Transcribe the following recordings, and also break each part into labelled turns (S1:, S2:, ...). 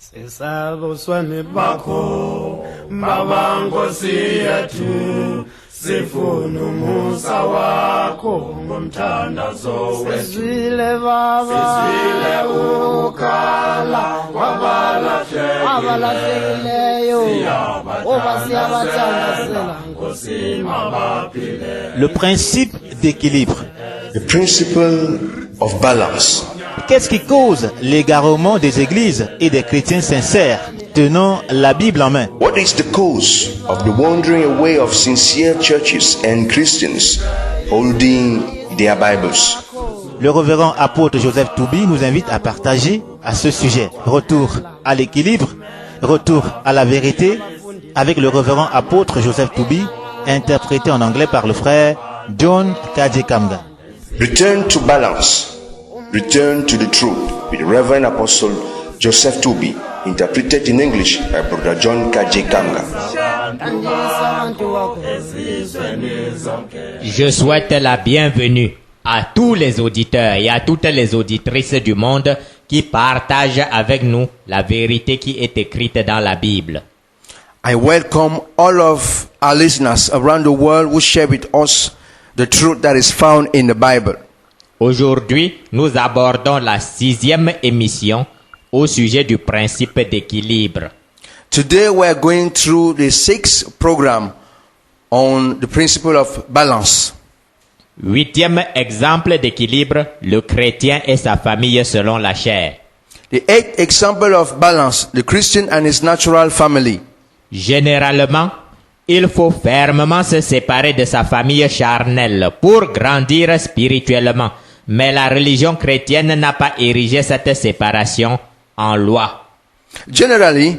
S1: Sesabuswane bakho mabangosi yethu sifuna umusa wakho ngomthandazo wethu sizwile baba sizwile ukhala wabalahlekileyo oba siyabathandazela nkosi mabaphile.
S2: Le principe d'équilibre.
S3: The principle of balance.
S2: Qu'est-ce qui cause l'égarement des églises et des chrétiens sincères tenant la Bible en main?
S3: What is the cause of the wandering away of sincere churches and Christians holding their Bibles?
S2: Le révérend apôtre Joseph Toubi nous invite à partager à ce sujet. Retour à l'équilibre, retour à la vérité, avec le révérend apôtre Joseph Toubi, interprété en anglais par le frère John Kajekamga.
S3: Return to balance. Return to the truth with the Reverend Apostle Joseph Toubi, interpreted in English by Brother John Kajekamga.
S4: Je souhaite la bienvenue à tous les auditeurs et à toutes les auditrices du monde qui partagent avec nous la vérité qui est écrite dans la Bible.
S5: I welcome all of our listeners around the world who share with us the truth that is found in the Bible.
S4: Aujourd'hui, nous abordons la 6e émission au sujet du principe d'équilibre.
S5: Today we are going through the 6th program on the principle of balance.
S4: 8e exemple d'équilibre, le chrétien et sa famille selon la chair.
S5: The 8th example of balance, the Christian and his natural family.
S4: Généralement, il faut fermement se séparer de sa famille charnelle pour grandir spirituellement. Mais la religion chrétienne n'a pas érigé cette séparation en loi.
S5: Generally,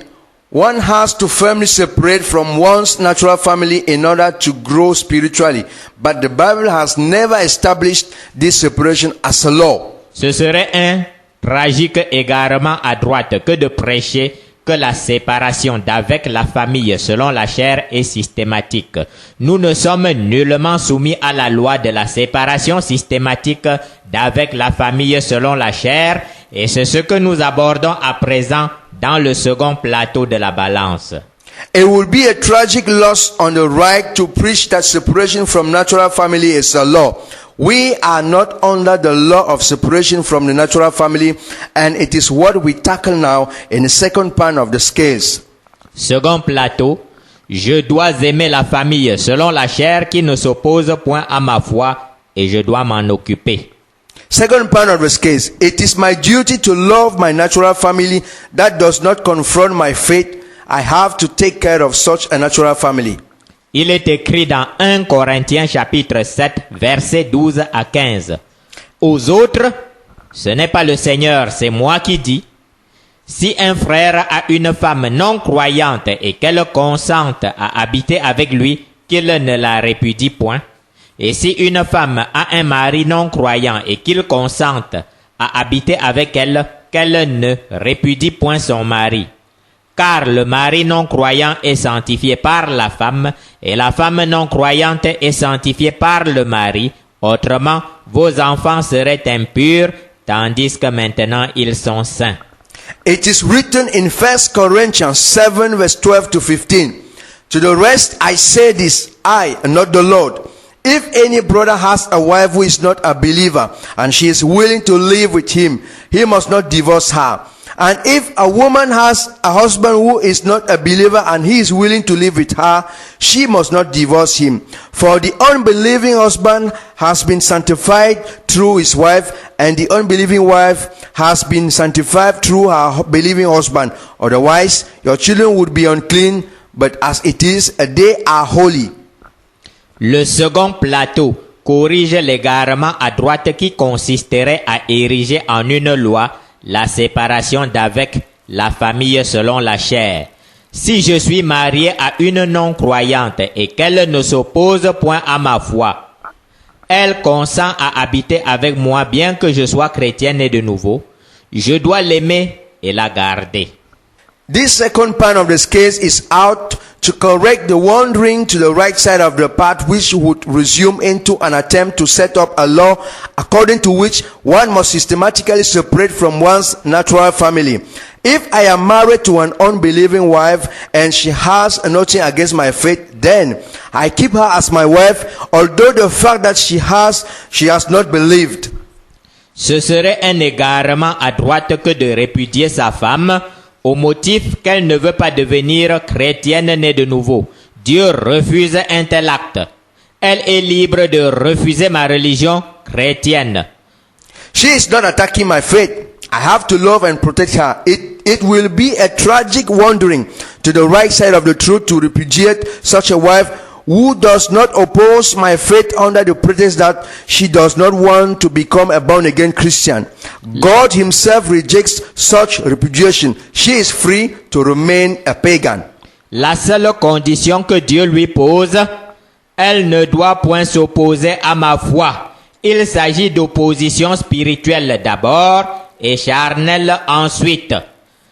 S5: one has to firmly separate from one's natural family in order to grow spiritually. But the Bible has never established this separation as a law.
S4: Ce serait un tragique égarement à droite que de prêcher que la séparation d'avec la famille selon la chair est systématique. Nous ne sommes nullement soumis à la loi de la séparation systématique d'avec la famille selon la chair, et c'est ce que nous abordons à présent dans le second plateau de la balance.
S5: It will be a tragic loss on the right to preach that separation from natural family is a law. We are not under the law of separation from the natural family, and it is what we tackle now in the second part of the scales.
S4: Second plateau, je dois aimer la famille selon la chair qui ne s'oppose point à ma foi, et je dois m'en occuper.
S5: Second part of the scales, it is my duty to love my natural family that does not confront my faith. I have to take care of such a natural family.
S4: Il est écrit dans 1 Corinthiens chapitre 7, versets 12 à 15. Aux autres, ce n'est pas le Seigneur, c'est moi qui dis. Si un frère a une femme non croyante et qu'elle consente à habiter avec lui, qu'il ne la répudie point. Et si une femme a un mari non croyant et qu'il consente à habiter avec elle, qu'elle ne répudie point son mari. Car le mari non croyant est sanctifié par la femme, et la femme non croyante est sanctifiée par le mari. Autrement, vos enfants seraient impurs, tandis que maintenant ils sont saints.
S5: It is written in 1 Corinthians 7 verse 12 to 15. To the rest I say this, I, not the Lord. If any brother has a wife who is not a believer, and she is willing to live with him, he must not divorce her. And if a woman has a husband who is not a believer and he is willing to live with her, she must not divorce him. For the unbelieving husband has been sanctified through his wife, and the unbelieving wife has been sanctified through her believing husband. Otherwise, your children would be unclean, but as it is, they are holy.
S4: Le second plateau corrige l'égarement à droite qui consisterait à ériger en une loi la séparation d'avec la famille selon la chair. Si je suis marié à une non-croyante et qu'elle ne s'oppose point à ma foi, elle consent à habiter avec moi bien que je sois chrétienne et de nouveau, je dois l'aimer et la garder.
S5: This second part of the scales is out to correct the wandering to the right side of the path, which would resume into an attempt to set up a law according to which one must systematically separate from one's natural family. If I am married to an unbelieving wife and she has nothing against my faith, then I keep her as my wife, although the fact that she has not believed.
S4: Ce serait un égarement à droite que de répudier sa femme au motif qu'elle ne veut pas devenir chrétienne née de nouveau. Dieu refuse un tel acte. Elle est libre de refuser ma religion chrétienne.
S5: She is not attacking my faith. I have to love and protect her. It will be a tragic wandering to the right side of the truth to repudiate such a wife who does not oppose my faith under the pretext that she does not want to become a born-again Christian. God himself rejects such repudiation. She is free to remain a pagan.
S4: La seule condition que Dieu lui pose, elle ne doit point s'opposer à ma foi. Il s'agit d'opposition spirituelle d'abord et charnelle ensuite.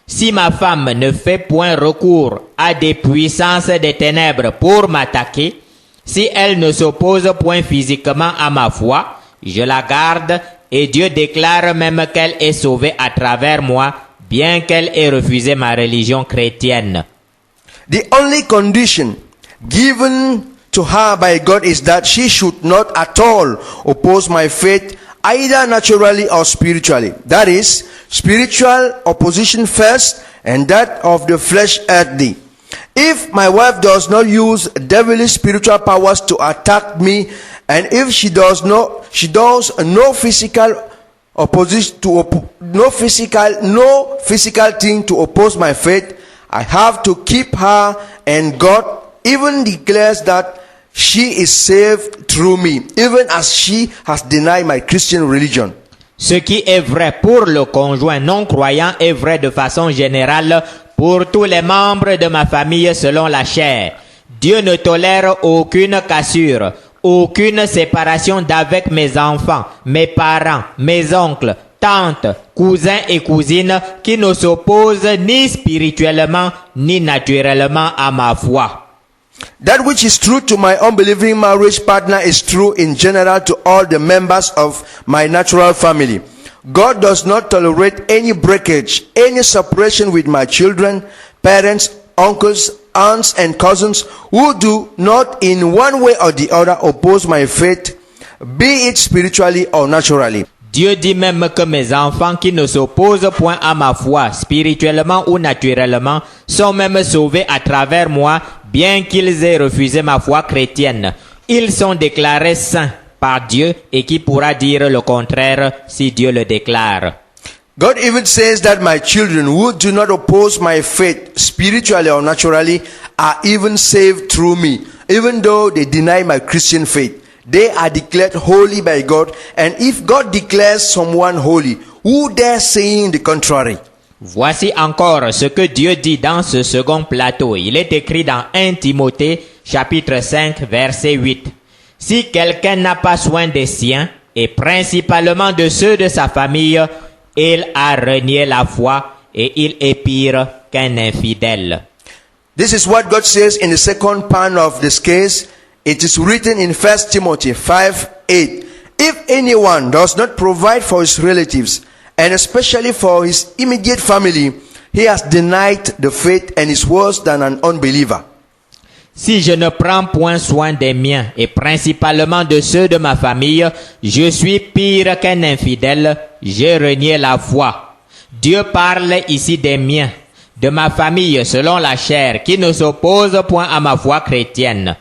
S4: Si ma femme ne fait point recours à des puissances des ténèbres pour m'attaquer, si elle ne s'oppose point physiquement à ma foi, je la garde et Dieu déclare même qu'elle est sauvée à travers moi, bien qu'elle ait refusé ma religion chrétienne.
S5: The only condition given to her by God is that she should not at all oppose my faith, either naturally or spiritually. That is, spiritual opposition first, and that of the flesh earthly. If my wife does not use devilish spiritual powers to attack me, and if she does no physical opposition to no physical thing to oppose my faith, I have to keep her, and God even declares that she is saved through me, even as she has denied my Christian religion.
S4: Ce qui est vrai pour le conjoint non-croyant est vrai de façon générale pour tous les membres de ma famille selon la chair. Dieu ne tolère aucune cassure, aucune séparation d'avec mes enfants, mes parents, mes oncles, tantes, cousins et cousines qui ne s'opposent ni spirituellement ni naturellement à ma foi.
S5: That which is true to my unbelieving marriage partner is true in general to all the members of my natural family. God does not tolerate any breakage, any separation with my children, parents, uncles, aunts, and cousins who do not in one way or the other oppose my faith, be it spiritually or naturally.
S4: Dieu dit même que mes enfants qui ne s'opposent point à ma foi, spirituellement ou naturellement, sont même sauvés à travers moi, bien qu'ils aient refusé ma foi chrétienne. Ils sont déclarés saints par Dieu, et qui pourra dire le contraire si Dieu le déclare.
S5: God even says that my children who do not oppose my faith spiritually or naturally are even saved through me, even though they deny my Christian faith. They are declared holy by God, and if God declares someone holy, who dare saying the contrary?
S4: Voici encore ce que Dieu dit dans ce second plateau. Il est écrit dans 1 Timothée, chapitre 5, verset 8. Si quelqu'un n'a pas soin des siens, et principalement de ceux de sa famille, il a renié la foi, et il est pire qu'un infidèle.
S5: This is what God says in the second part of this case. It is written in 1 Timothy 5:8. If anyone does not provide for his relatives, and especially for his immediate family, he has denied the faith and is worse than an unbeliever.
S4: Si je ne prends point soin des miens, et principalement de ceux de ma famille, je suis pire qu'un infidèle, j'ai renié la foi. Dieu parle ici des miens, de ma famille selon la chair, qui ne s'oppose point à ma foi chrétienne.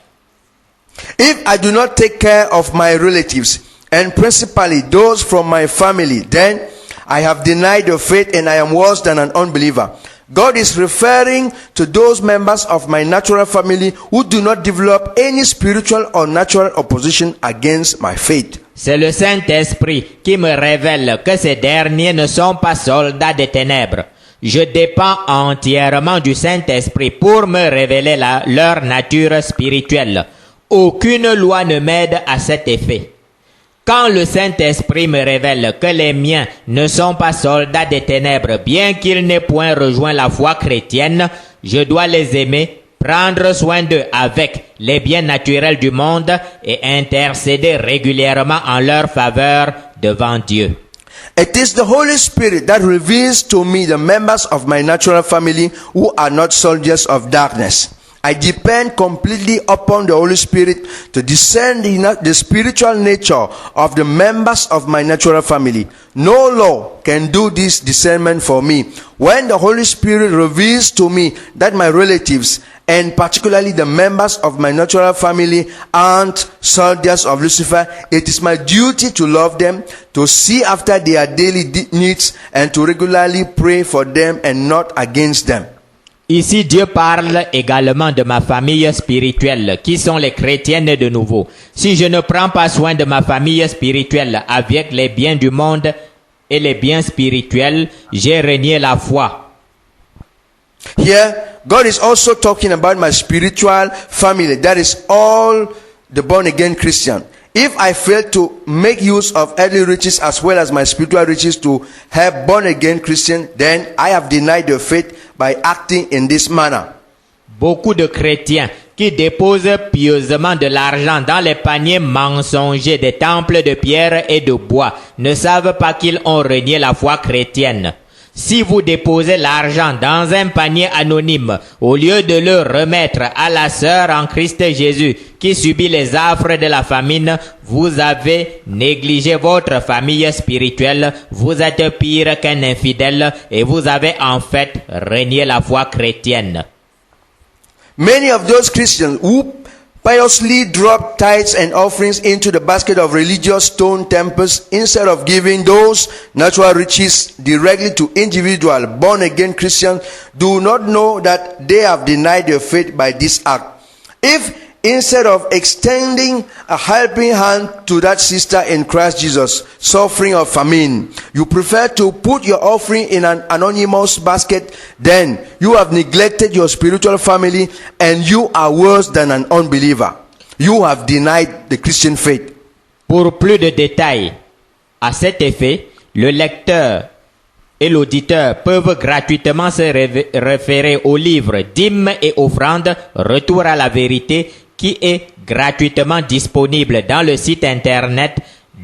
S5: If I do not take care of my relatives, and principally those from my family, then I have denied the faith and I am worse than an unbeliever. God is referring to those members of my natural family who do not develop any spiritual or natural opposition against my faith.
S4: C'est le Saint-Esprit qui me révèle que ces derniers ne sont pas soldats des ténèbres. Je dépends entièrement du Saint-Esprit pour me révéler leur nature spirituelle. Aucune loi ne m'aide à cet effet. Quand le Saint-Esprit me révèle que les miens ne sont pas soldats des ténèbres, bien qu'ils n'aient point rejoint la foi chrétienne, je dois les aimer, prendre soin d'eux avec les biens naturels du monde et intercéder régulièrement en leur faveur devant Dieu.
S5: It is the Holy Spirit that reveals to me the members of my natural family who are not soldiers of darkness. I depend completely upon the Holy Spirit to discern the spiritual nature of the members of my natural family. No law can do this discernment for me. When the Holy Spirit reveals to me that my relatives, and particularly the members of my natural family, aren't soldiers of Lucifer, it is my duty to love them, to see after their daily needs, and to regularly pray for them and not against them.
S4: Ici, Dieu parle également de ma famille spirituelle, qui sont les chrétiennes de nouveau. Si je ne prends pas soin de ma famille spirituelle avec les biens du monde et les biens spirituels, j'ai renié la foi.
S5: Here, God is also talking about my spiritual family. That is all the born-again Christian. If I fail to make use of earthly riches as well as my spiritual riches to help born-again Christians, then I have denied the faith by acting in this manner.
S4: Beaucoup de chrétiens qui déposent pieusement de l'argent dans les paniers mensongers des temples de pierre et de bois ne savent pas qu'ils ont renié la foi chrétienne. Si vous déposez l'argent dans un panier anonyme, au lieu de le remettre à la sœur en Christ Jésus qui subit les affres de la famine, vous avez négligé votre famille spirituelle, vous êtes pire qu'un infidèle et vous avez en fait renié la foi chrétienne.
S5: Many of those Christians who piously drop tithes and offerings into the basket of religious stone temples instead of giving those natural riches directly to individual born-again Christians do not know that they have denied their faith by this act. If instead of extending a helping hand to that sister in Christ Jesus suffering of famine, you prefer to put your offering in an anonymous basket, then you have neglected your spiritual family and you are worse than an unbeliever. You have denied the Christian faith.
S4: Pour plus de détails à cet effet, le lecteur et l'auditeur peuvent gratuitement se référer au livre Dîmes et offrandes, Retour à la vérité, qui est gratuitement disponible dans le site internet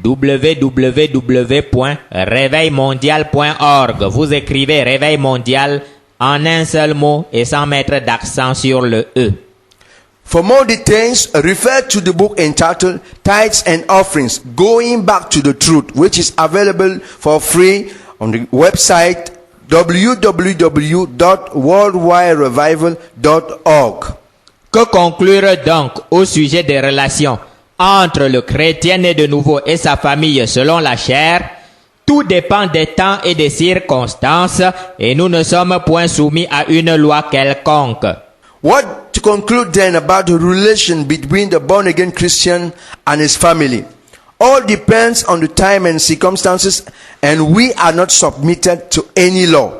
S4: www.réveilmondial.org. Vous écrivez Réveil Mondial en un seul mot et sans mettre d'accent sur le E.
S5: For more details, refer to the book entitled Tithes and Offerings, Going Back to the Truth, which is available for free on the website www.worldwiderevival.org.
S4: Que conclure donc au sujet des relations entre le chrétien né de nouveau et sa famille selon la chair? Tout dépend des temps et des circonstances et nous ne sommes point soumis à une loi quelconque.
S5: What to conclude then about the relation between the born-again Christian and his family? All depends on the time and circumstances, and we are not submitted to any law.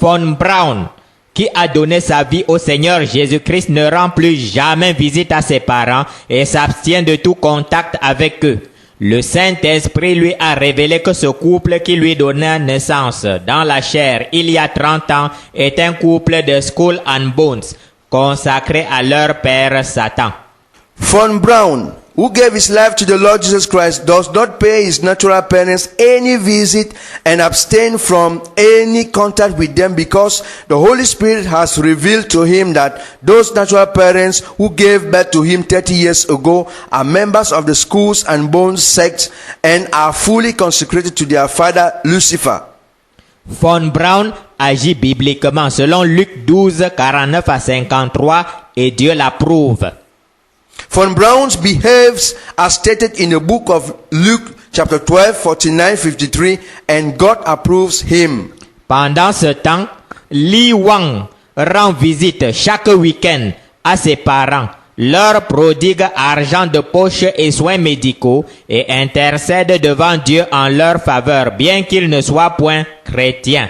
S4: Von Braun, qui a donné sa vie au Seigneur Jésus-Christ, ne rend plus jamais visite à ses parents et s'abstient de tout contact avec eux. Le Saint-Esprit lui a révélé que ce couple qui lui donna naissance dans la chair il y a 30 ans est un couple de Skull and Bones, consacré à leur père Satan.
S5: Von Braun, who gave his life to the Lord Jesus Christ, does not pay his natural parents any visit and abstain from any contact with them because the Holy Spirit has revealed to him that those natural parents who gave birth to him 30 years ago are members of the Skulls and Bones sect and are fully consecrated to their father Lucifer.
S4: Von Braun agit bibliquement selon Luc 12, 49 à 53 et Dieu l'approuve.
S5: Von Braun behaves as stated in the book of Luke chapter 12, 49, 53 and God approves him.
S4: Pendant ce temps, Li Wang rend visite chaque week-end à ses parents, leur prodigue argent de poche et soins médicaux et intercède devant Dieu en leur faveur, bien qu'il ne soit point chrétien.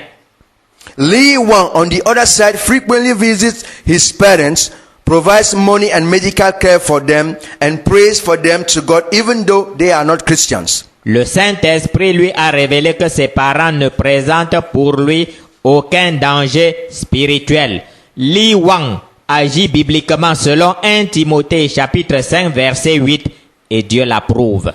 S5: Li Wang, on the other side, frequently visits his parents, provides money and medical care for them, and prays for them to God even though they are not Christians.
S4: Le Saint-Esprit lui a révélé que ses parents ne présentent pour lui aucun danger spirituel. Li Wang agit bibliquement selon 1 Timothée chapitre 5 verset 8 et Dieu l'approuve.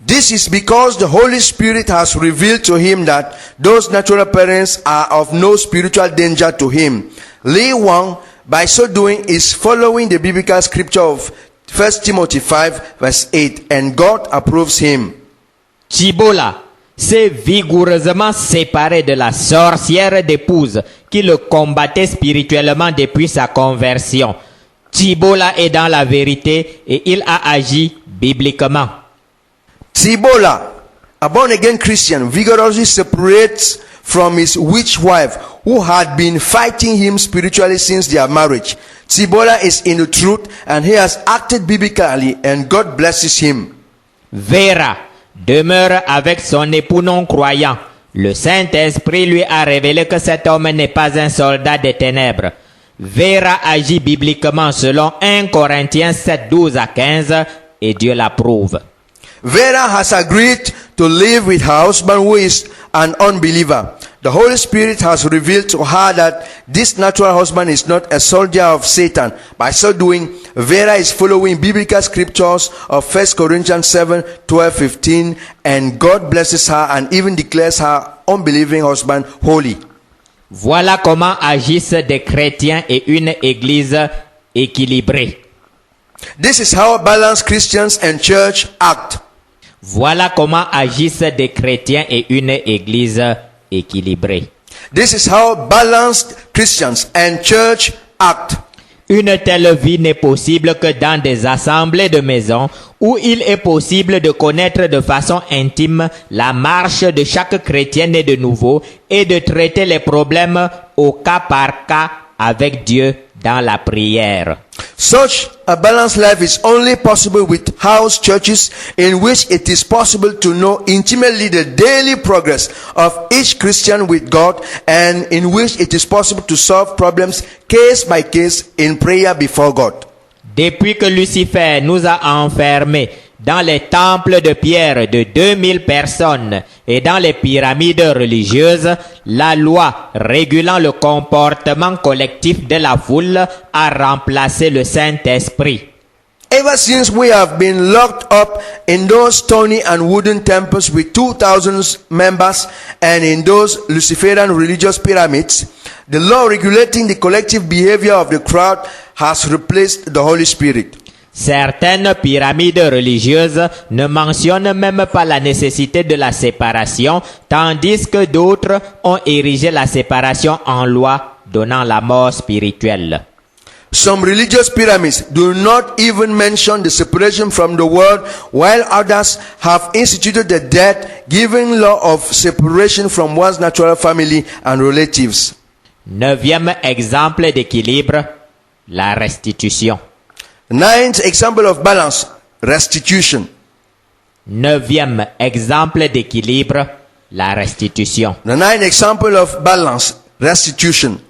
S5: This is because the Holy Spirit has revealed to him that those natural parents are of no spiritual danger to him. Lee Wang, by so doing, is following the biblical scripture of 1 Timothy 5 verse 8, and God approves him.
S4: Chibola s'est vigoureusement séparé de la sorcière d'épouse qui le combattait spirituellement depuis sa conversion. Chibola est dans la vérité et il a agi bibliquement.
S5: Tibola, a born-again Christian, vigorously separates from his witch wife who had been fighting him spiritually since their marriage. Tibola is in the truth and he has acted biblically and God blesses him.
S4: Vera demeure avec son époux non-croyant. Le Saint-Esprit lui a révélé que cet homme n'est pas un soldat des ténèbres. Vera agit bibliquement selon 1 Corinthiens 7, 12 à 15 et Dieu l'approuve.
S5: Vera has agreed to live with her husband who is an unbeliever. The Holy Spirit has revealed to her that this natural husband is not a soldier of Satan. By so doing, Vera is following biblical scriptures of 1 Corinthians 7, 12, 15, and God blesses her and even declares her unbelieving husband holy.
S4: Voilà comment agissent des chrétiens et une église équilibrée.
S5: This is how balanced Christians and church act.
S4: Voilà comment agissent des chrétiens et une église équilibrée.
S5: This is how balanced Christians and church act.
S4: Une telle vie n'est possible que dans des assemblées de maisons où il est possible de connaître de façon intime la marche de chaque chrétien né de nouveau et de traiter les problèmes au cas par cas avec Dieu dans la prière.
S5: Such a balanced life is only possible with house churches in which it is possible to know intimately the daily progress of each Christian with God and in which it is possible to solve problems case by case in prayer before God.
S4: Depuis que Lucifer nous a enfermés dans les temples de pierre de 2000 personnes et dans les pyramides religieuses, la loi régulant le comportement collectif de la foule a remplacé le Saint-Esprit.
S5: Ever since we have been locked up in those stony and wooden temples with 2,000 members and in those Luciferian religious pyramids, the law regulating the collective behavior of the crowd has replaced the Holy Spirit.
S4: Certaines pyramides religieuses ne mentionnent même pas la nécessité de la séparation, tandis que d'autres ont érigé la séparation en loi, donnant la mort spirituelle.
S5: Some religious pyramids do not even mention the separation from the world, while others have instituted the death-giving law of separation from one's natural family and relatives.
S4: 9e exemple d'équilibre, la restitution.
S5: 9th example of balance, restitution.
S4: 9e exemple d'équilibre, la restitution.
S5: The 9th example of balance, restitution.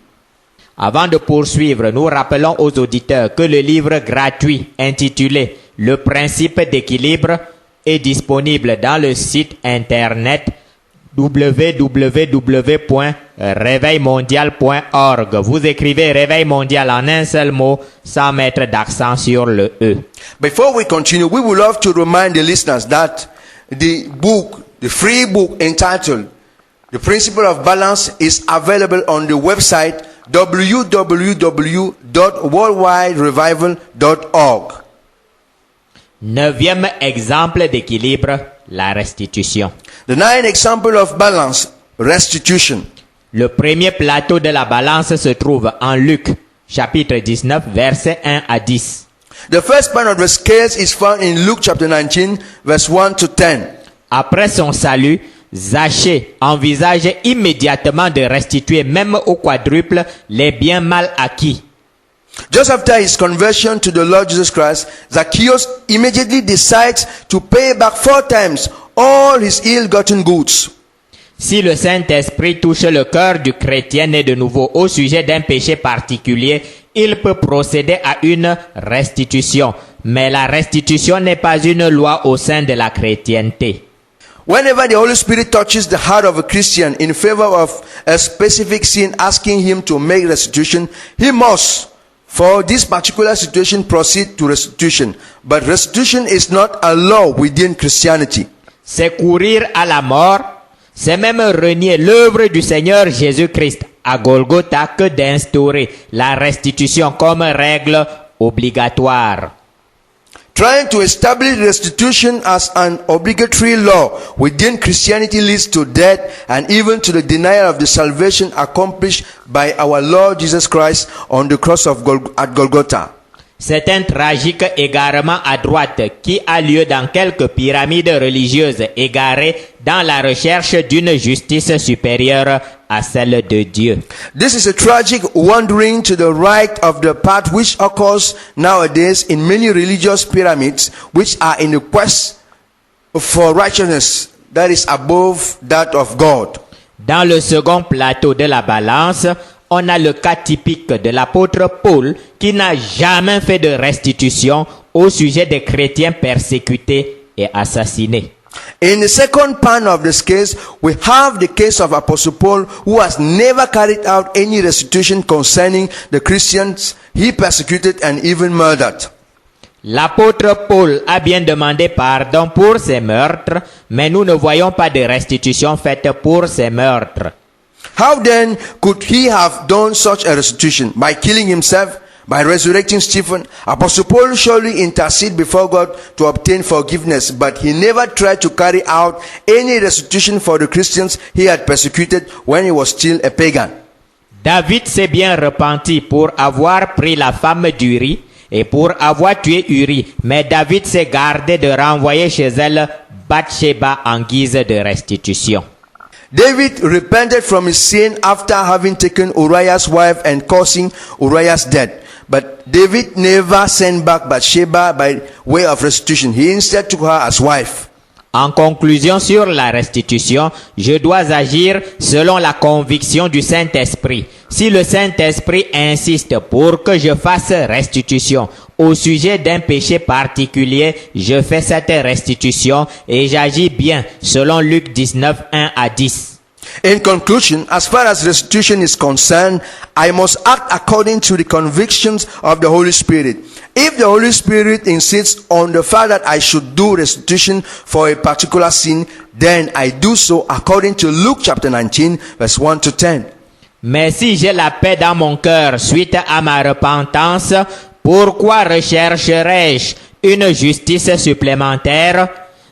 S4: Avant de poursuivre, nous rappelons aux auditeurs que le livre gratuit intitulé « Le principe d'équilibre » est disponible dans le site internet www.réveilmondial.org. Vous écrivez Réveil Mondial en un seul mot sans mettre d'accent sur le E.
S5: Before we continue, we would love to remind the listeners that the book, the free book entitled The Principle of Balance is available on the website www.worldwiderevival.org.
S4: 9e exemple d'équilibre, la restitution.
S5: The 9th example of balance, restitution.
S4: Le premier plateau de la balance se trouve en Luc, chapitre 19, versets 1 à 10.
S5: The first part of the scales is found in Luke chapter 19, verse 1 to 10.
S4: Après son salut, Zachée envisageait immédiatement de restituer même au quadruple les biens mal acquis.
S5: Just after his conversion to the Lord Jesus Christ, Zacchaeus immediately decides to pay back 4 times all his ill-gotten goods.
S4: Si le Saint-Esprit touche le cœur du chrétien né de nouveau au sujet d'un péché particulier, il peut procéder à une restitution. Mais la restitution n'est pas une loi au sein de la chrétienté.
S5: Whenever the Holy Spirit touches the heart of a Christian in favor of a specific sin, asking him to make restitution, he must, for this particular situation, proceed to restitution. But restitution is not a law within Christianity.
S4: c'est courir à la mort, c'est même renier l'œuvre du Seigneur Jésus-Christ à Golgotha que d'instaurer la restitution comme règle obligatoire.
S5: Trying to establish restitution as an obligatory law within Christianity leads to death and even to the denial of the salvation accomplished by our Lord Jesus Christ on the cross of at Golgotha.
S4: C'est un tragique égarement à droite qui a lieu dans quelques pyramides religieuses égarées dans la recherche d'une justice supérieure à celle de Dieu.
S5: This is a tragic wandering to the right of the path which occurs nowadays in many religious pyramids which are in the quest for righteousness that is above that of God.
S4: Dans le second plateau de la balance, on a le cas typique de l'apôtre Paul qui n'a jamais fait de restitution au sujet des chrétiens persécutés et assassinés.
S5: In the second pan of this case, we have the case of Apostle Paul who has never carried out any restitution concerning the Christians he persecuted and even murdered.
S4: L'apôtre Paul a bien demandé pardon pour ses meurtres, mais nous ne voyons pas de restitution faite pour ses meurtres.
S5: How then could he have done such a restitution? By killing himself? By resurrecting Stephen? Apostle Paul surely interceded before God to obtain forgiveness, but he never tried to carry out any restitution for the Christians he had persecuted when he was still a pagan.
S4: David s'est bien repenti pour avoir pris la femme d'Uri et pour avoir tué Uri, mais David s'est gardé de renvoyer chez elle Bathsheba en guise de restitution.
S5: David repented from his sin after having taken Uriah's wife and causing Uriah's death. But David never sent back Bathsheba by way of restitution. He instead took her as wife.
S4: En conclusion sur la restitution, je dois agir selon la conviction du Saint-Esprit. Si le Saint-Esprit insiste pour que je fasse restitution au sujet d'un péché particulier, je fais cette restitution et j'agis bien selon Luc 19, 1 à 10.
S5: In conclusion, as far as restitution is concerned, I must act according to the convictions of the Holy Spirit. If the Holy Spirit insists on the fact that I should do restitution for a particular sin, then I do so according to Luke chapter 19, verse 1 to 10.
S4: Mais si j'ai la paix dans mon cœur suite à ma repentance, pourquoi rechercherais-je une justice supplémentaire?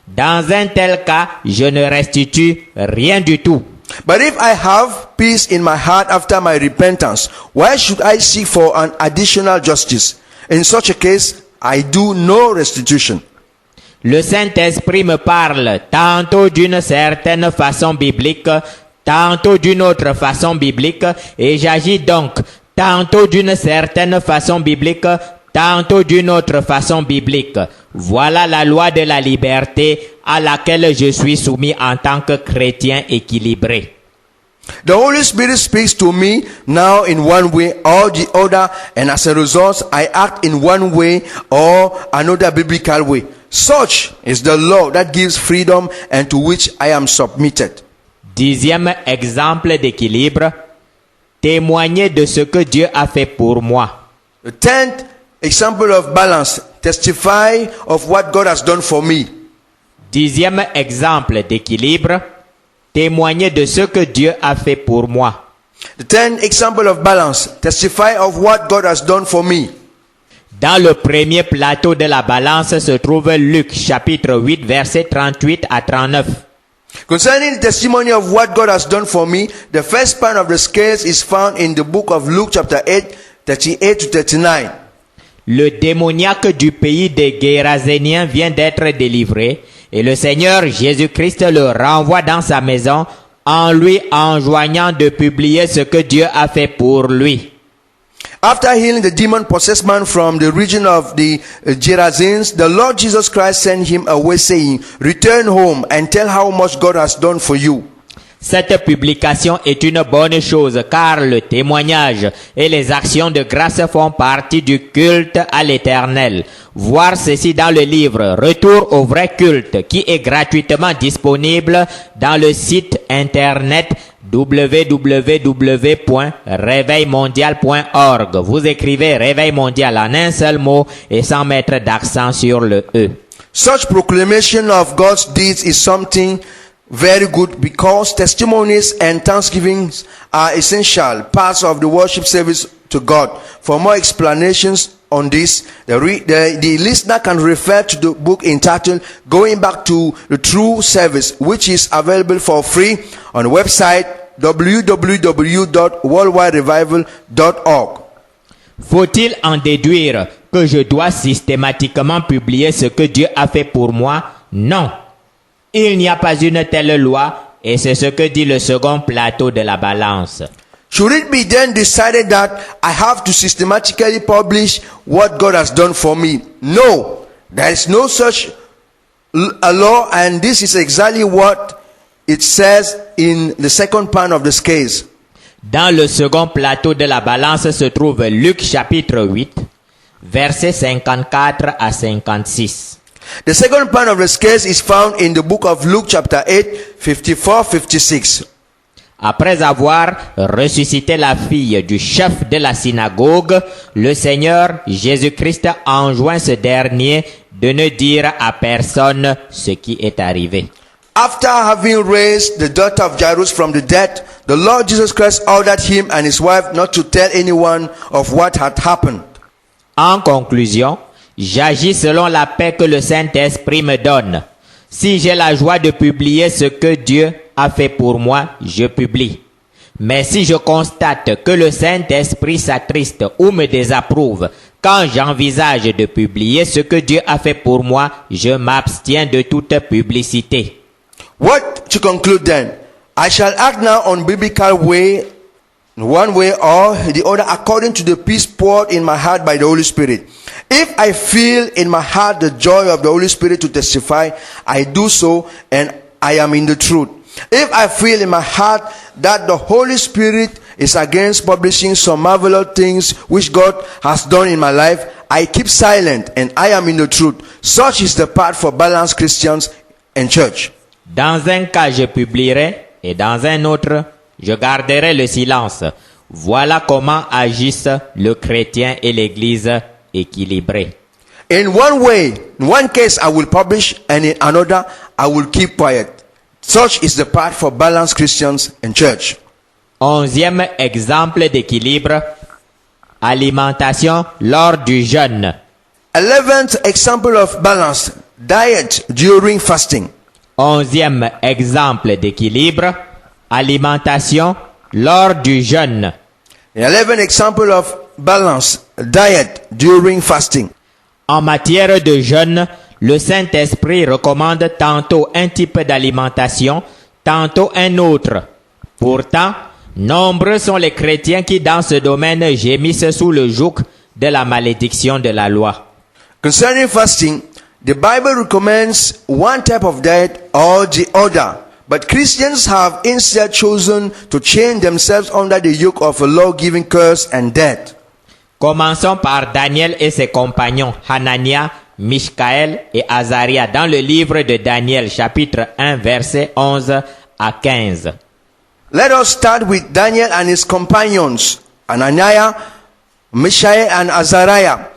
S4: Dans un tel cas, je ne restitue rien du tout.
S5: But if I have peace in my heart after my repentance, why should I seek for an additional justice? In such a case, I do no restitution.
S4: Le Saint-Esprit me parle tantôt d'une certaine façon biblique, tantôt d'une autre façon biblique, et j'agis donc tantôt d'une certaine façon biblique, tantôt d'une autre façon biblique. Voilà la loi de la liberté à laquelle je suis soumis en tant que chrétien équilibré.
S5: The Holy Spirit speaks to me now in one way or the other, and as a result, I act in one way or another biblical way. Such is the law that gives freedom and to which I am submitted.
S4: 10e exemple d'équilibre, témoigner de ce que Dieu a fait pour moi.
S5: The 10th example of balance, testify of what God has done for me.
S4: 10e exemple d'équilibre, témoigner de ce que Dieu a fait pour moi.
S5: The 10th example of balance, testify of what God has done for me.
S4: Dans le premier plateau de la balance se trouve Luc chapitre 8 versets 38 à 39.
S5: Concerning the testimony of what God has done for me, the first part of the scales is found in the book of Luke chapter 8, 38 to 39.
S4: Le démoniaque du pays des Géraséniens vient d'être délivré et le Seigneur Jésus-Christ le renvoie dans sa maison en lui enjoignant de publier ce que Dieu a fait pour lui.
S5: After healing the demon-possessed man from the region of the Gerasenes, the Lord Jesus Christ sent him away saying, "Return home and tell how much God has done for you."
S4: Cette publication est une bonne chose car le témoignage et les actions de grâce font partie du culte à l'Éternel. Voir ceci dans le livre Retour au vrai culte qui est gratuitement disponible dans le site internet www.réveilmondial.org. Vous écrivez Réveil mondial en un seul mot et sans mettre d'accent sur le E.
S5: Such proclamation of God's deeds is something very good because testimonies and thanksgivings are essential parts of the worship service to God. For more explanations on this, the listener can refer to the book entitled Going Back to the True Service, which is available for free on the website www.worldwiderevival.org.
S4: Faut-il en déduire que je dois systématiquement publier ce que Dieu a fait pour moi? Non. Il n'y a pas une telle loi et c'est ce que dit le second plateau de la balance.
S5: Should it be then decided that I have to systematically publish what God has done for me? No, there is no such a law, and this is exactly what it says in the second part of the scales.
S4: Dans le second plateau de la balance se trouve Luc chapitre 8, versets 54 à 56.
S5: The second part of the scales is found in the book of Luke chapter 8, 54-56.
S4: Après avoir ressuscité la fille du chef de la synagogue, le Seigneur Jésus-Christ enjoint ce dernier de ne dire à personne ce qui est arrivé.
S5: After having raised the daughter of Jairus from the dead, the Lord Jesus Christ ordered him and his wife not to tell anyone of what had happened.
S4: En conclusion, j'agis selon la paix que le Saint-Esprit me donne. Si j'ai la joie de publier ce que Dieu a fait pour moi, je publie. Mais si je constate que le Saint-Esprit s'attriste ou me désapprouve, quand j'envisage de publier ce que Dieu a fait pour moi, je m'abstiens de toute publicité.
S5: What to conclude then? I shall act now on biblical way, one way or the other, according to the peace poured in my heart by the Holy Spirit. If I feel in my heart the joy of the Holy Spirit to testify, I do so, and I am in the truth. If I feel in my heart that the Holy Spirit is against publishing some marvelous things which God has done in my life, I keep silent, and I am in the truth. Such is the path for balanced Christians and church.
S4: Dans un cas, je publierai, et dans un autre, je garderai le silence. Voilà comment agissent le chrétien et l'Église équilibrée.
S5: In one way, in one case I will publish, and in another I will keep quiet. Such is the path for balanced Christians and church.
S4: 11e exemple d'équilibre, alimentation lors du jeûne.
S5: 11th example of balance, diet during fasting.
S4: 11e exemple d'équilibre, alimentation lors du jeûne.
S5: 11th example of balance, diet during fasting.
S4: En matière de jeûne, le Saint-Esprit recommande tantôt un type d'alimentation, tantôt un autre. Pourtant, nombreux sont les chrétiens qui dans ce domaine gémissent sous le joug de la malédiction de la loi.
S5: Concerning fasting, the Bible recommends one type of diet or the other, but Christians have instead chosen to chain themselves under the yoke of a law-giving curse and death.
S4: Commençons par Daniel et ses compagnons, Hanania, Michkaël et Azaria, dans le livre de Daniel, chapitre 1, versets 11 à 15.
S5: Let us start with Daniel and his companions, Ananiah, Mishael and Azariah.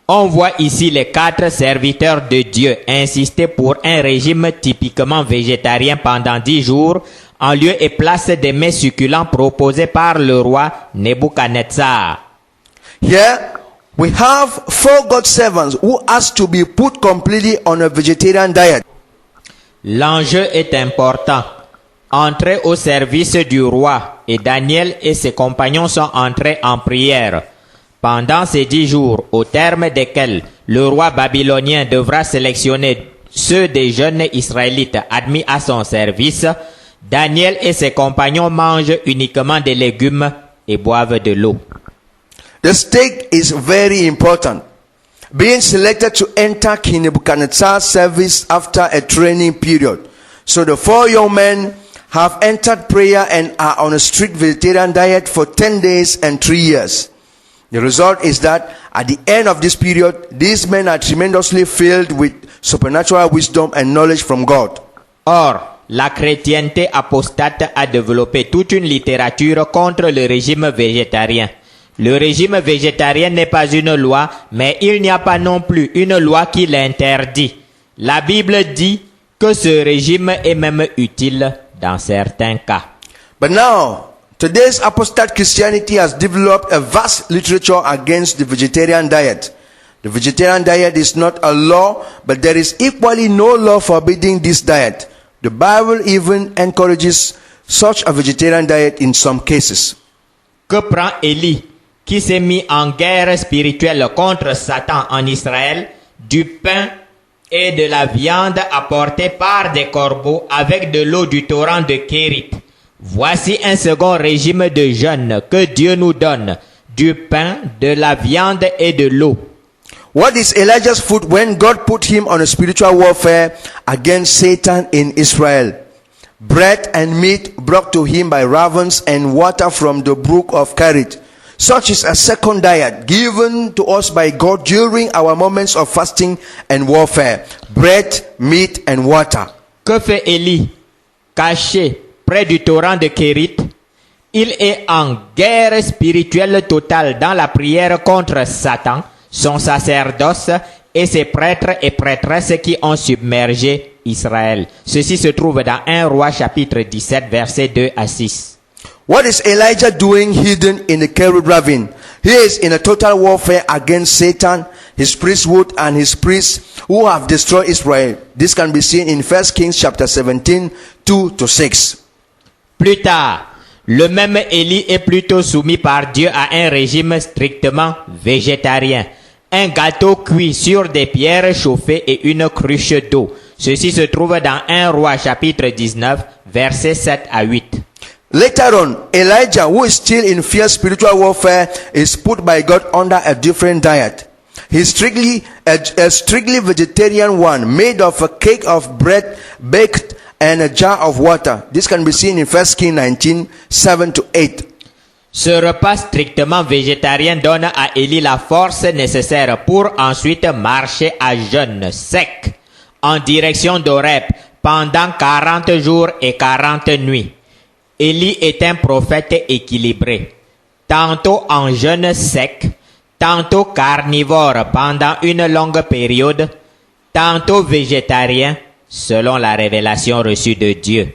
S4: On voit ici les 4 serviteurs de Dieu insister pour un régime typiquement végétarien pendant 10 jours, en lieu et place des mets succulents proposés par le roi Nebuchadnezzar.
S5: Here we have 4 God servants who asked to be put completely on a vegetarian diet.
S4: L'enjeu est important. Entrés au service du roi, et Daniel et ses compagnons sont entrés en prière. Pendant ces 10 jours, au terme desquels le roi babylonien devra sélectionner ceux des jeunes Israélites admis à son service, Daniel et ses compagnons mangent uniquement des légumes et boivent de l'eau.
S5: The stake is very important. Being selected to enter King Nebuchadnezzar's service after a training period. So the 4 young men have entered prayer and are on a strict vegetarian diet for 10 days and 3 years. The result is that at the end of this period, these men are tremendously filled with supernatural wisdom and knowledge from God.
S4: Or, la chrétienté apostate a développé toute une littérature contre le régime végétarien. Le régime végétarien n'est pas une loi, mais il n'y a pas non plus une loi qui l'interdit. La Bible dit que ce régime est même utile dans certains cas.
S5: But now, today's apostate Christianity has developed a vast literature against the vegetarian diet. The vegetarian diet is not a law, but there is equally no law forbidding this diet. The Bible even encourages such a vegetarian diet in some cases.
S4: Que prend Élie, qui s'est mis en guerre spirituelle contre Satan en Israël, du pain et de la viande apportés par des corbeaux avec de l'eau du torrent de Kérit? Voici un second régime de jeûne que Dieu nous donne, du pain, de la viande et de l'eau.
S5: What is Elijah's food when God put him on a spiritual warfare against Satan in Israel? Bread and meat brought to him by ravens and water from the brook of Kerit. Such is a second diet given to us by God during our moments of fasting and warfare. Bread, meat and water.
S4: Que fait Élie, caché près du torrent de Kérit? Il est en guerre spirituelle totale dans la prière contre Satan, son sacerdoce et ses prêtres et prêtresses qui ont submergé Israël. Ceci se trouve dans 1 Roi chapitre 17 versets 2 à 6.
S5: What is Elijah doing hidden in the Kerit ravine? He is in a total warfare against Satan, his priesthood and his priests who have destroyed Israel. This can be seen in 1 Kings chapter 17, 2-6.
S4: Plus tard, le même Élie est plutôt soumis par Dieu à un régime strictement végétarien. Un gâteau cuit sur des pierres chauffées et une cruche d'eau. Ceci se trouve dans 1 Roi chapitre 19, versets 7 à 8.
S5: Later on, Elijah, who is still in fierce spiritual warfare, is put by God under a different diet. He's a strictly vegetarian one, made of a cake of bread baked and a jar of water. This can be seen in 1 Kings 19, 7-8.
S4: Ce repas strictement végétarien donne à Élie la force nécessaire pour ensuite marcher à jeûne sec en direction d'Horeb pendant 40 jours et 40 nuits. Élie est un prophète équilibré, tantôt en jeûne sec, tantôt carnivore pendant une longue période, tantôt végétarien selon la révélation reçue de Dieu.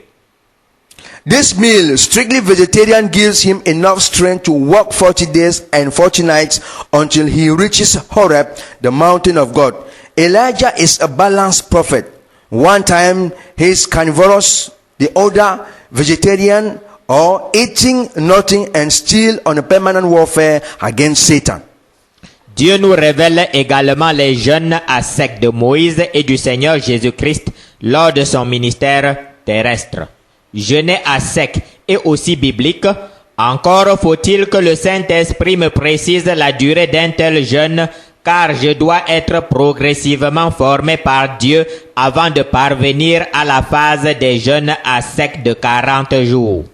S5: This meal, strictly vegetarian, gives him enough strength to walk 40 days and 40 nights until he reaches Horeb, the mountain of God. Elijah is a balanced prophet. One time he is carnivorous, the other vegetarian, or eating nothing and still on a permanent warfare against Satan.
S4: Dieu nous révèle également les jeûnes à sec de Moïse et du Seigneur Jésus-Christ lors de son ministère terrestre. Jeûner à sec est aussi biblique. Encore faut-il que le Saint-Esprit me précise la durée d'un tel jeûne, car je dois être progressivement formé par Dieu avant de parvenir à la phase des jeûnes à sec de 40 jours.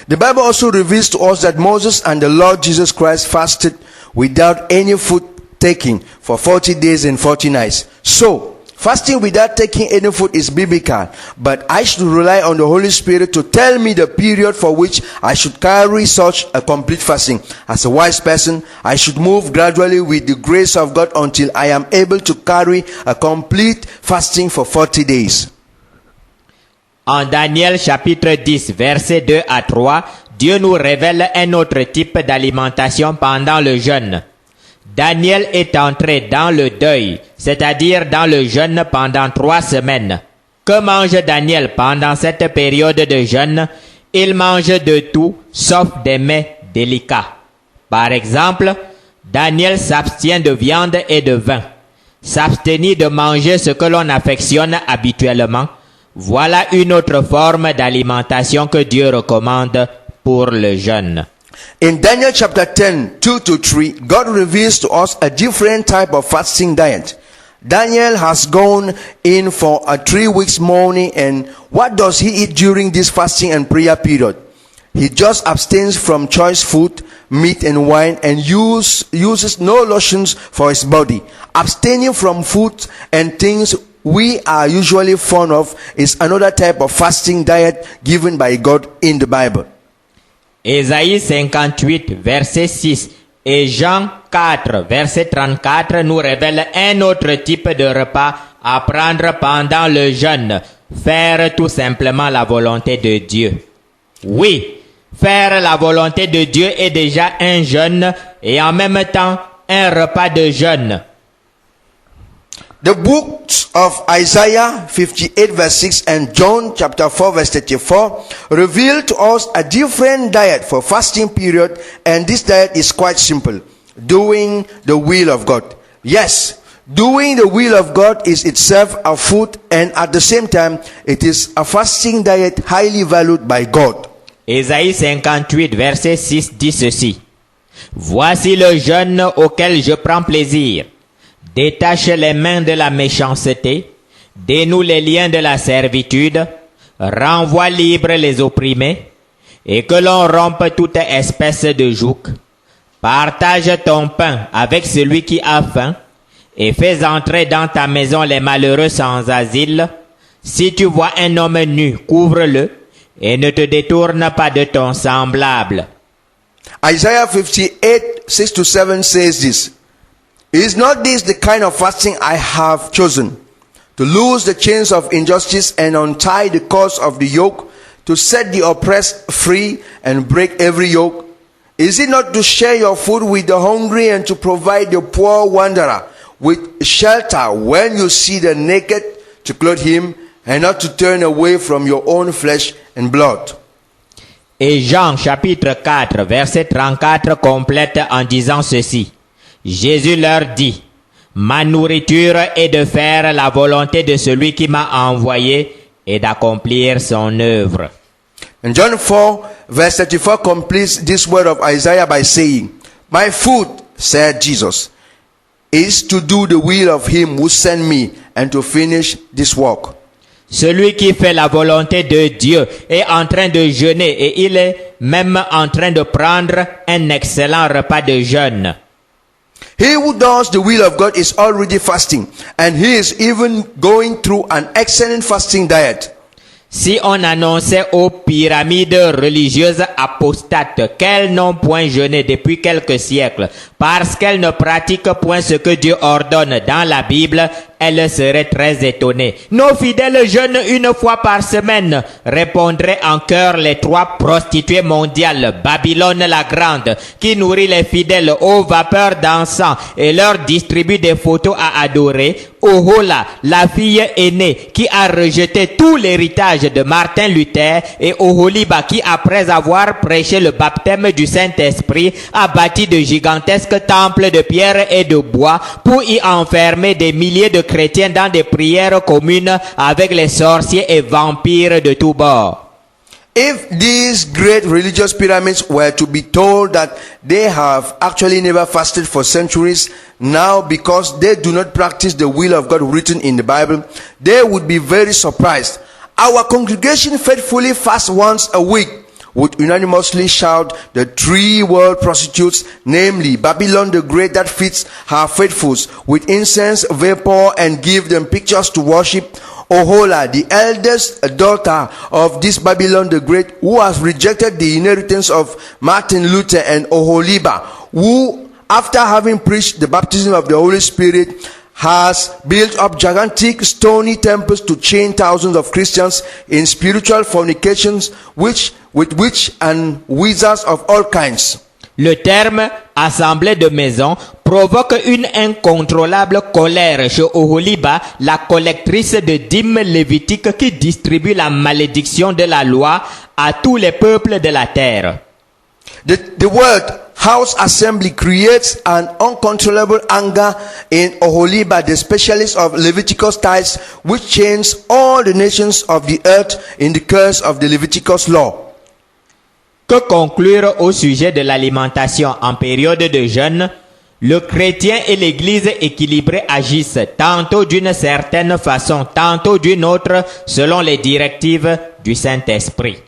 S5: The Bible also reveals to us that Moses and the Lord Jesus Christ fasted without any food taking for 40 days and 40 nights. So, fasting without taking any food is biblical, but I should rely on the Holy Spirit to tell me the period for which I should carry such a complete fasting. As a wise person, I should move gradually with the grace of God until I am able to carry a complete fasting for 40 days.
S4: En Daniel chapitre 10, versets 2 à 3, Dieu nous révèle un autre type d'alimentation pendant le jeûne. Daniel est entré dans le deuil, c'est-à-dire dans le jeûne pendant 3 semaines. Que mange Daniel pendant cette période de jeûne? Il mange de tout, sauf des mets délicats. Par exemple, Daniel s'abstient de viande et de vin. S'abstenir de manger ce que l'on affectionne habituellement, voilà une autre forme d'alimentation que Dieu recommande pour le jeûne.
S5: In Daniel chapter 10, 2-3, God reveals to us a different type of fasting diet. Daniel has gone in for a 3 weeks mourning, and what does he eat during this fasting and prayer period? He just abstains from choice food, meat and wine, and uses no lotions for his body. Abstaining from food and things we are usually fond of is another type of fasting diet given by God in the Bible.
S4: Ésaïe 58, verset 6 et Jean 4, verset 34 nous révèlent un autre type de repas apprendre pendant le jeûne, faire tout simplement la volonté de Dieu. Oui, faire la volonté de Dieu est déjà un jeûne et en même temps un repas de jeûne.
S5: The books of Isaiah 58 verse 6 and John chapter 4 verse 34 reveal to us a different diet for fasting period, and this diet is quite simple: doing the will of God. Yes, doing the will of God is itself a food, and at the same time it is a fasting diet highly valued by God.
S4: Ésaïe 58 verset 6 dit ceci: Voici le jeûne auquel je prends plaisir. Détache les mains de la méchanceté, dénoue les liens de la servitude, renvoie libres les opprimés, et que l'on rompe toute espèce de joug. Partage ton pain avec celui qui a faim, et fais entrer dans ta maison les malheureux sans asile. Si tu vois un homme nu, couvre-le, et ne te détourne pas de ton semblable.
S5: Isaiah 58 6-7 says this: Is not this the kind of fasting I have chosen? To loose the chains of injustice and untie the cords of the yoke, to set the oppressed free and break every yoke? Is it not to share your food with the hungry and to provide the poor wanderer with shelter when you see the naked, to clothe him, and not to turn away from your own flesh and blood?
S4: Et Jean chapitre 4 verset 34 complète en disant ceci: Jésus leur dit: Ma nourriture est de faire la volonté de celui qui m'a envoyé et d'accomplir son œuvre.
S5: And John 4 verse 34 completes this word of Isaiah by saying, My food, said Jesus, is to do the will of him who sent me and to finish this work.
S4: Celui qui fait la volonté de Dieu est en train de jeûner et il est même en train de prendre un excellent repas de jeûne.
S5: He who does the will of God is already fasting, and he is even going through an excellent fasting diet.
S4: Si on annonçait aux pyramides religieuses apostates qu'elles n'ont point jeûné depuis quelques siècles parce qu'elles ne pratiquent point ce que Dieu ordonne dans la Bible, elles seraient très étonnées. Nos fidèles jeûnent une fois par semaine, répondraient en chœur les trois prostituées mondiales, Babylone la Grande, qui nourrit les fidèles aux vapeurs d'encens et leur distribue des photos à adorer, Ohola, la fille aînée, qui a rejeté tout l'héritage de Martin Luther, et Oholiba, qui après avoir prêché le baptême du Saint-Esprit, a bâti de gigantesques temples de pierre et de bois pour y enfermer des milliers de chrétiens dans des prières communes avec les sorciers et vampires de tous bords.
S5: If these great religious pyramids were to be told that they have actually never fasted for centuries now because they do not practice the will of God written in the Bible, they would be very surprised. Our congregation faithfully fasts once a week, would unanimously shout the three world prostitutes, namely Babylon the Great, that feeds her faithfuls with incense, vapor, and give them pictures to worship. Ohola, the eldest daughter of this Babylon the Great, who has rejected the inheritance of Martin Luther, and Oholiba, who, after having preached the baptism of the Holy Spirit, has built up gigantic stony temples to chain thousands of Christians in spiritual fornications with witch and wizards of all kinds.
S4: Le terme assemblée de maison provoque une incontrôlable colère chez Oholiba, la collectrice de dîmes lévitiques qui distribue la malédiction de la loi à tous les peuples de la terre.
S5: The word house assembly creates an uncontrollable anger in Oholiba, the specialist of Leviticus tithes, which chains all the nations of the earth in the curse of the Leviticus law.
S4: Que conclure au sujet de l'alimentation en période de jeûne? Le chrétien et l'église équilibrée agissent tantôt d'une certaine façon, tantôt d'une autre, selon les directives du Saint-Esprit.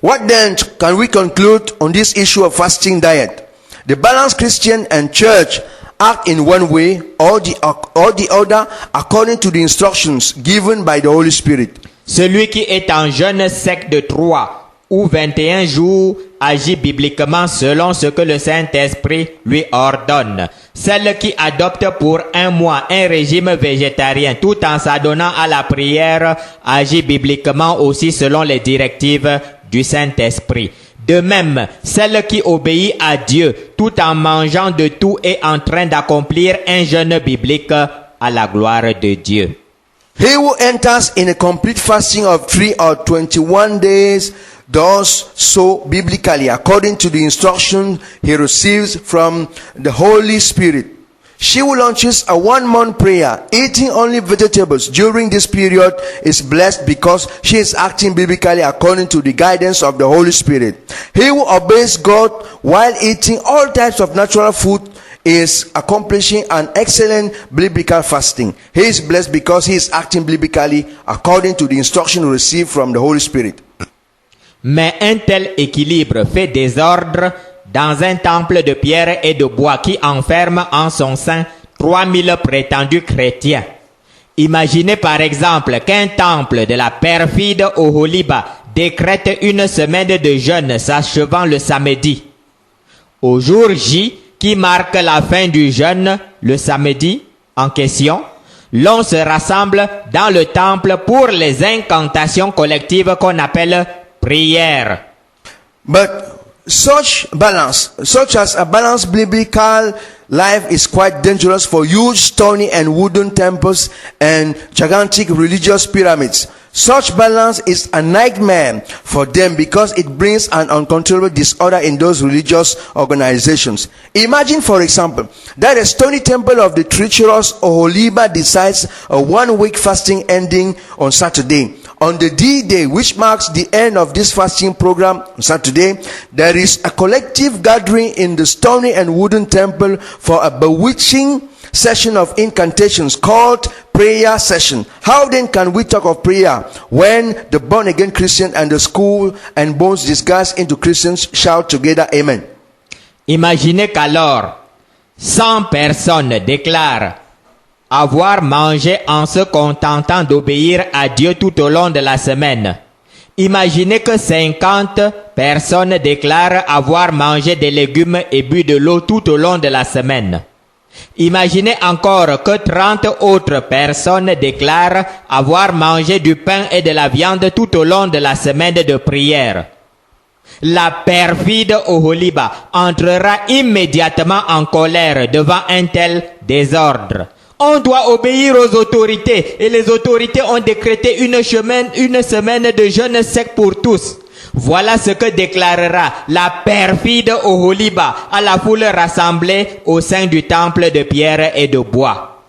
S5: What then can we conclude on this issue of fasting diet? The balanced Christian and church act in one way or the other according to the instructions given by the Holy Spirit.
S4: Celui qui est en jeûne sec de 3 ou 21 jours agit bibliquement selon ce que le Saint-Esprit lui ordonne. Celle qui adopte pour un mois un régime végétarien tout en s'adonnant à la prière agit bibliquement aussi selon les directives du Saint-Esprit. De même, celle qui obéit à Dieu tout en mangeant de tout est en train d'accomplir un jeûne biblique à la gloire de Dieu.
S5: He who enters in a complete fasting of 3 or 21 days does so biblically according to the instruction he receives from the Holy Spirit. She who launches a 1-month prayer, eating only vegetables during this period, is blessed because she is acting biblically according to the guidance of the Holy Spirit. He who obeys God while eating all types of natural food is accomplishing an excellent biblical fasting. He is blessed because he is acting biblically according to the instruction received from the Holy Spirit.
S4: Mais un tel équilibre fait désordre dans un temple de pierre et de bois qui enferme en son sein 3000 prétendus chrétiens. Imaginez par exemple qu'un temple de la perfide Oholiba décrète une semaine de jeûne s'achevant le samedi. Au jour J, qui marque la fin du jeûne, le samedi en question, l'on se rassemble dans le temple pour les incantations collectives qu'on appelle prières.
S5: But such as a balanced biblical life is quite dangerous for huge stony and wooden temples and gigantic religious pyramids. Such balance is a nightmare for them because it brings an uncontrollable disorder in those religious organizations. Imagine, for example, that a stony temple of the treacherous Oholiba decides a 1-week fasting ending on Saturday. On the D-Day, which marks the end of this fasting program on Saturday, there is a collective gathering in the stony and wooden temple for a bewitching session of incantations called prayer session. How then can we talk of prayer when the born-again Christian and the school and bones disguised into Christians shout together Amen?
S4: Imaginez qu'alors 100 personnes déclarent avoir mangé en se contentant d'obéir à Dieu tout au long de la semaine. Imaginez que 50 personnes déclarent avoir mangé des légumes et bu de l'eau tout au long de la semaine. Imaginez encore que 30 autres personnes déclarent avoir mangé du pain et de la viande tout au long de la semaine de prière. La perfide Oholiba entrera immédiatement en colère devant un tel désordre. On doit obéir aux autorités et les autorités ont décrété une semaine de jeûne sec pour tous. Voilà ce que déclarera la perfide Oholiba à la foule rassemblée au sein du temple de pierre et de bois.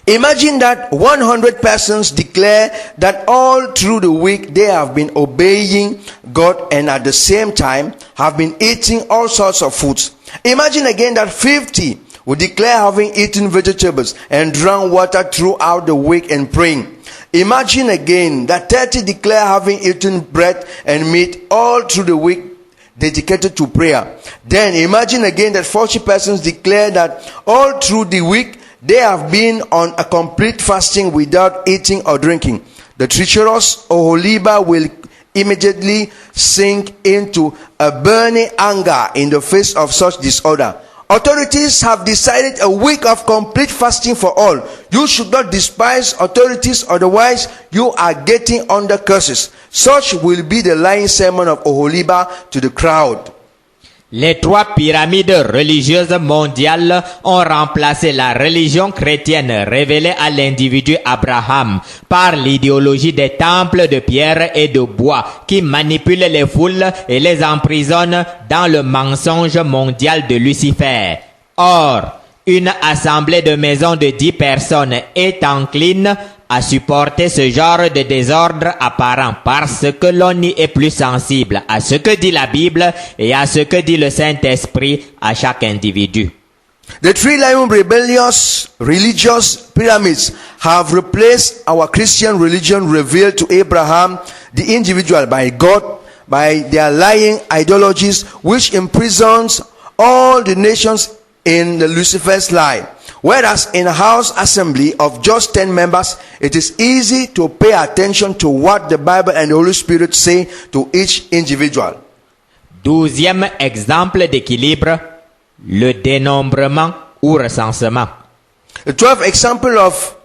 S5: Imagine that 100 persons declare that all through the week they have been obeying God and at the same time have been eating all sorts of foods. Imagine again that 50 will declare having eaten vegetables and drunk water throughout the week and praying. Imagine again that 30 declare having eaten bread and meat all through the week dedicated to prayer. Then imagine again that 40 persons declare that all through the week they have been on a complete fasting without eating or drinking. The treacherous Oholiba will immediately sink into a burning anger in the face of such disorder. Authorities have decided a week of complete fasting for all. You should not despise authorities, otherwise you are getting under curses. Such will be the lying sermon of Oholiba to the crowd.
S4: Les 3 pyramides religieuses mondiales ont remplacé la religion chrétienne révélée à l'individu Abraham par l'idéologie des temples de pierre et de bois qui manipule les foules et les emprisonne dans le mensonge mondial de Lucifer. Or, une assemblée de maisons de 10 personnes est encline à supporter ce genre de désordre apparent parce que l'on y est plus sensible à ce que dit la Bible et à ce que dit le Saint-Esprit à chaque individu.
S5: The 3 lying rebellious religious pyramids have replaced our Christian religion revealed to Abraham, the individual, by God, by their lying ideologies which imprisons all the nations in the Lucifer's lie. Whereas in a house assembly of just 10 members, it is easy to pay attention to what the Bible and the Holy Spirit say to each individual.
S4: 12e exemple d'équilibre, le dénombrement ou recensement.
S5: The 12th example of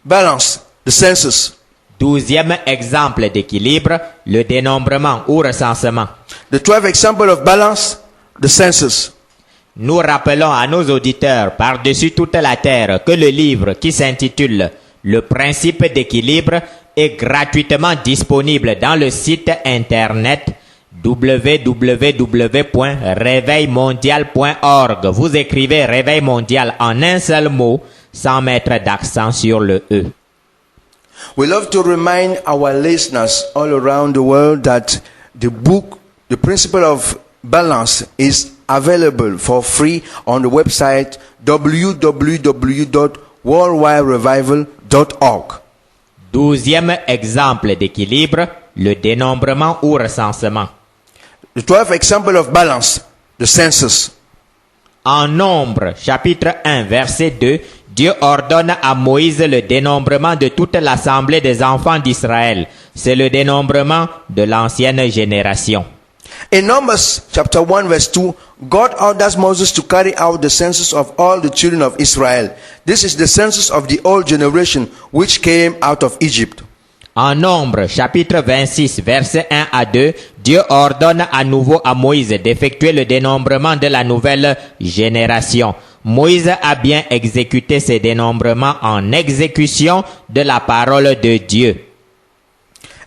S5: balance, the census.
S4: 12e exemple d'équilibre, le dénombrement ou recensement.
S5: The 12th example of balance, the census.
S4: Nous rappelons à nos auditeurs par-dessus toute la terre que le livre qui s'intitule « Le principe d'équilibre » est gratuitement disponible dans le site internet www.réveilmondial.org. Vous écrivez Réveil mondial en un seul mot sans mettre d'accent sur le E.
S5: We love to remind our listeners all around the world that the book, The Principle of Balance, is available for free on the website www.worldwiderevival.org.
S4: 12e exemple d'équilibre, le dénombrement ou recensement.
S5: The 12th example of balance, the census.
S4: En Nombre, chapitre 1, verset 2, Dieu ordonne à Moïse le dénombrement de toute l'assemblée des enfants d'Israël. C'est le dénombrement de l'ancienne génération.
S5: In Numbers chapter 1 verse 2, God orders Moses to carry out the census of all the children of Israel. This is the census of the old generation which came out of Egypt.
S4: En Nombre, chapitre 26, versets 1 à 2, Dieu ordonne à nouveau à Moïse d'effectuer le dénombrement de la nouvelle génération. Moïse a bien exécuté ces dénombrements en exécution de la parole de Dieu.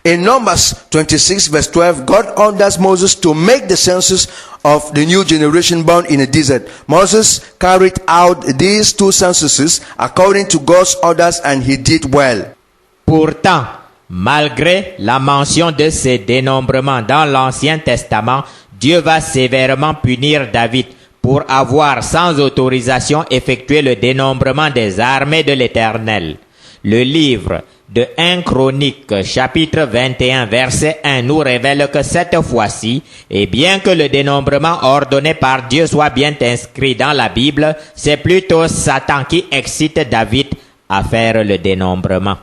S5: In Numbers 26 verse 12, God orders Moses to make the census of the new generation born in the desert. Moses carried out these two censuses according to God's orders, and he did well.
S4: Pourtant, malgré la mention de ces dénombrements dans l'Ancien Testament, Dieu va sévèrement punir David pour avoir sans autorisation effectué le dénombrement des armées de l'Éternel. Le livre de 1 Chronique, chapitre 21, verset 1, nous révèle que cette fois-ci, et bien que le dénombrement ordonné par Dieu soit bien inscrit dans la Bible, c'est plutôt Satan qui excite David à faire le dénombrement.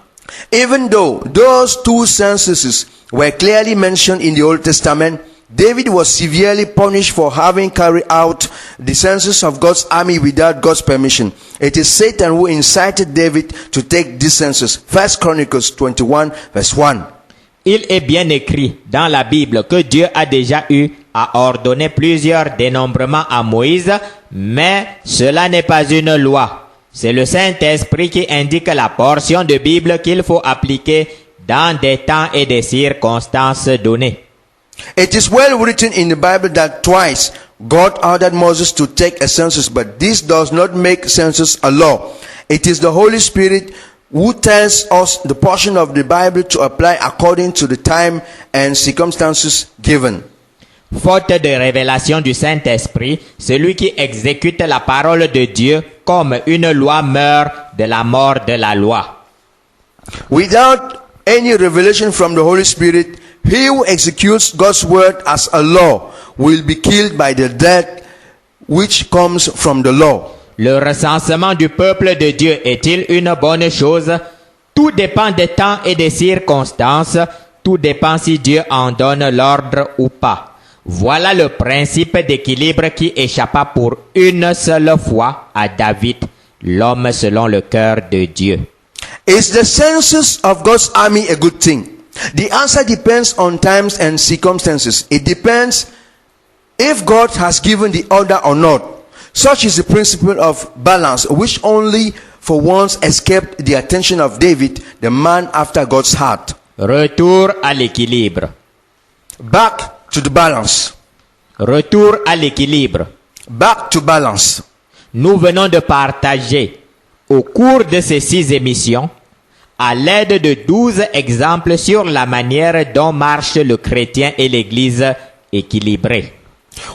S5: Even though those two censuses were clearly mentioned in the Old Testament, David was severely punished for having carried out the census of God's army without God's permission. It is Satan who incited David to take this census. 1 Chronicles 21 verse 1.
S4: Il est bien écrit dans la Bible que Dieu a déjà eu à ordonner plusieurs dénombrements à Moïse, mais cela n'est pas une loi. C'est le Saint-Esprit qui indique la portion de Bible qu'il faut appliquer dans des temps et des circonstances données.
S5: It is well written in the Bible that twice God ordered Moses to take a census, but this does not make census a law. It is the Holy Spirit who tells us the portion of the Bible to apply according to the time and circumstances given.
S4: Faute de révélation du Saint-Esprit, celui qui exécute la parole de Dieu comme une loi meurt de la mort de la loi.
S5: Without any revelation from the Holy Spirit, he who executes God's word as a law will be killed by the death which comes from the law.
S4: Le recensement du peuple de Dieu est-il une bonne chose? Tout dépend des temps et des circonstances. Tout dépend si Dieu en donne l'ordre ou pas. Voilà le principe d'équilibre qui échappa pour une seule fois à David, l'homme selon le cœur de Dieu.
S5: Is the census of God's army a good thing? The answer depends on times and circumstances. It depends if God has given the order or not. Such is the principle of balance, which only for once escaped the attention of David, the man after God's heart.
S4: Retour à l'équilibre.
S5: Back to the balance.
S4: Retour à l'équilibre.
S5: Back to balance.
S4: Nous venons de partager au cours de ces 6 émissions, à l'aide de 12 exemples sur la manière dont marche le chrétien et l'Église équilibrée.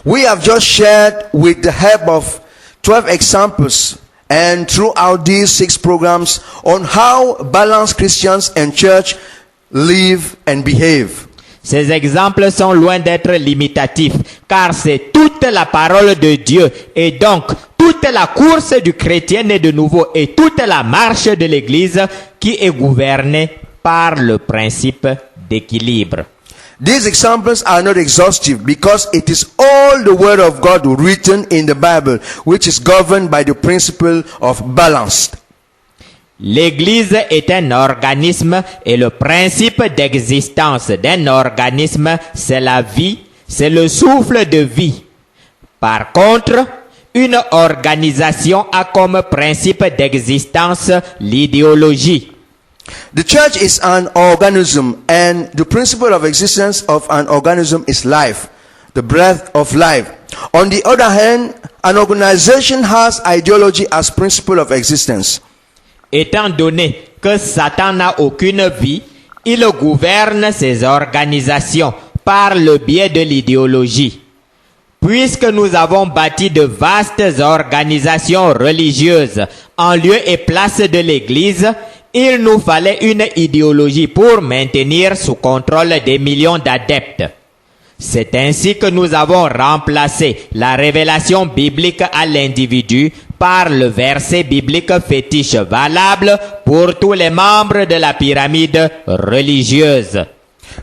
S5: We have just shared with the help of 12 examples and throughout these 6 programs on how balanced Christians and church live and behave.
S4: Ces exemples sont loin d'être limitatifs, car c'est toute la parole de Dieu et donc toute toute la course du chrétien né de nouveau et toute la marche de l'Église qui est gouvernée par le principe d'équilibre.
S5: These examples are not exhaustive because it is all the word of God written in the Bible, which is governed by the principle of balance.
S4: L'Église est un organisme et le principe d'existence d'un organisme, c'est la vie, c'est le souffle de vie. Par contre, une organisation a comme principe d'existence l'idéologie.
S5: The church is an organism, and the principle of existence of an organism is life, the breath of life. On the other hand, an organization has ideology as principle of existence.
S4: Étant donné que Satan n'a aucune vie, il gouverne ses organisations par le biais de l'idéologie. Puisque nous avons bâti de vastes organisations religieuses en lieu et place de l'Église, il nous fallait une idéologie pour maintenir sous contrôle des millions d'adeptes. C'est ainsi que nous avons remplacé la révélation biblique à l'individu par le verset biblique fétiche valable pour tous les membres de la pyramide religieuse.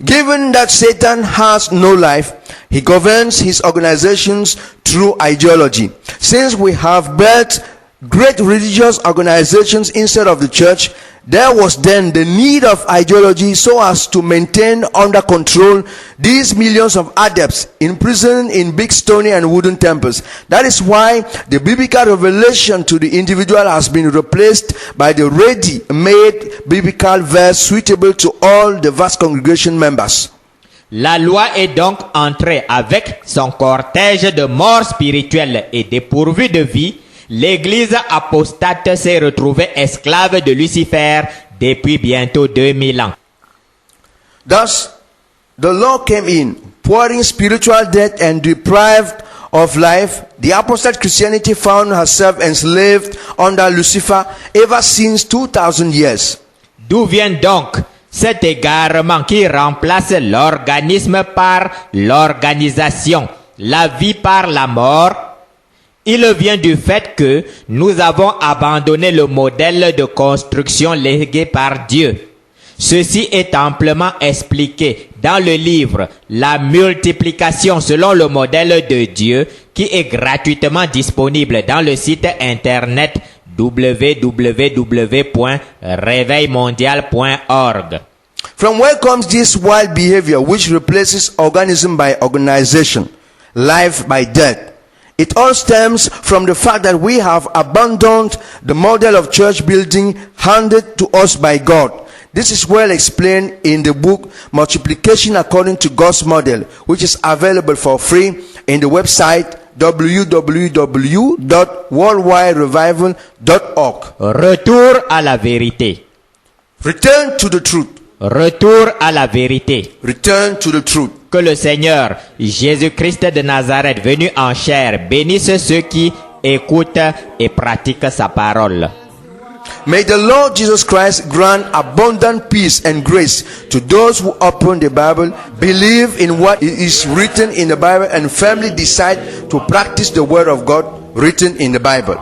S5: Given that Satan has no life, he governs his organizations through ideology. Since we have built great religious organizations instead of the church, there was then the need of ideology so as to maintain under control these millions of adepts imprisoned in big stony and wooden temples. That is why the biblical revelation to the individual has been replaced by the ready-made biblical verse suitable to all the vast congregation members.
S4: La loi est donc entrée avec son cortège de morts spirituelles et dépourvue de vie. L'Église apostate s'est retrouvée esclave de Lucifer depuis bientôt 2000 ans.
S5: Thus, the law came in, pouring spiritual death and deprived of life. The apostate Christianity found herself enslaved under Lucifer ever since 2000 years.
S4: D'où vient donc cet égarement qui remplace l'organisme par l'organisation, la vie par la mort? Il vient du fait que nous avons abandonné le modèle de construction légué par Dieu. Ceci est amplement expliqué dans le livre La multiplication selon le modèle de Dieu qui est gratuitement disponible dans le site internet www.réveilmondial.org.
S5: From where comes this wild behavior which replaces organism by organization, life by death? It all stems from the fact that we have abandoned the model of church building handed to us by God. This is well explained in the book Multiplication According to God's Model, which is available for free in the website www.worldwiderevival.org.
S4: Retour à la vérité.
S5: Return to the truth.
S4: Retour à la vérité.
S5: Return to the truth.
S4: Que le Seigneur Jésus-Christ de Nazareth, venu en chair, bénisse ceux qui écoutent et pratiquent sa parole.
S5: May the Lord Jesus Christ grant abundant peace and grace to those who open the Bible, believe in what is written in the Bible, and firmly decide to practice the word of God written in the Bible.